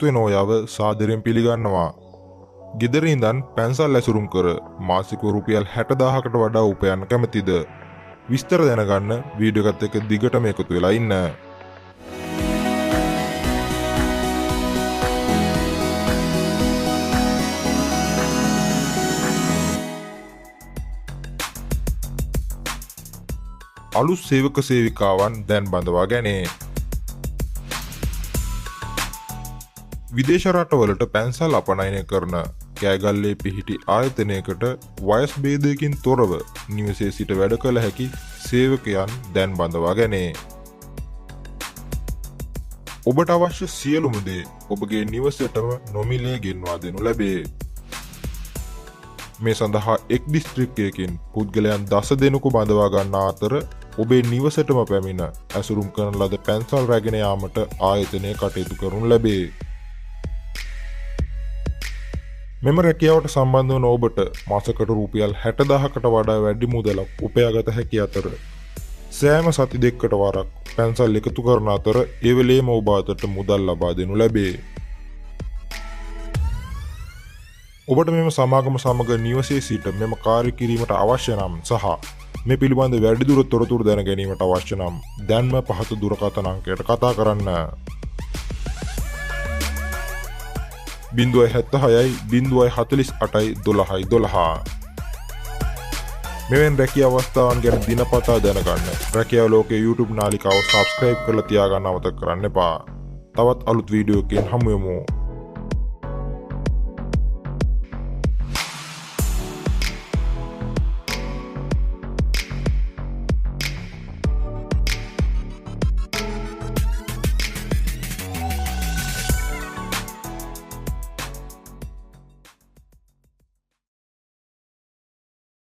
වෙන ඔයාව සාදරයෙන් පිළිගන්නවා. ගෙදර ඉඳන් පැන්සල් ඇසුරුම් කර මාසික රුපියල් 60000කට වඩා උපයන්න කැමතිද? විස්තර දැනගන්න වීඩියෝ එකත් එක්ක දිගටම එකතු වෙලා ඉන්න. අලුත් සේවක සේවිකාවන් දැන් බඳවා ගැනේ. විදේශ රටවලට පැන්සල් අපනයනය කරන කෑගල්ලේ පිහිටි ආයතනයකට වයස් භේදයකින් තොරව නිවසේ සිට වැඩ කළ හැකි සේවකයන් දැන් බඳවා ගැනේ. ඔබට අවශ්‍ය සියලුම දේ ඔබගේ නිවසටම නොමිලේ ගෙන්වා දෙනු ලැබේ. මේ සඳහා එක් දිස්ත්‍රික්කයකින් පුද්ගලයන් 10 දෙනෙකු බඳවා ගන්නා අතර ඔබේ නිවසටම පැමිණ ඇසුරුම් කරන ලද පැන්සල් රැගෙන යාමට ආයතනය කටයුතු කරනු ලැබේ. මෙම රැකියාවට සම්බන්ධ වන ඔබට මාසකට රුපියල් 60000කට වඩා වැඩි මුදලක් උපයාගත හැකි අතර සෑම සති දෙකකට වරක් පැන්සල් එකතු කරන අතර ඒ වෙලේම ඔබ අතට මුදල් ලබා දෙනු ලැබේ. ඔබට මෙම සමාගම සමග නිවසේ සිට මෙම කාර්ය කිරීමට අවශ්‍ය නම් සහ මේ පිළිබඳ වැඩිදුර තොරතුරු දැන ගැනීමට අවශ්‍ය නම් දැන්ම පහත දුරකථන අංකයට කතා කරන්න. 076 048 12 මෙවැනි රැකියා අවස්ථාවන් ගැන දිනපතා දැනගන්න රැකියා ලෝකයේ YouTube නාලිකාව subscribe කරලා තියාගන්න අමතක කරන්න එපා. තවත් අලුත් වීඩියෝ එකකින් හමු වෙමු.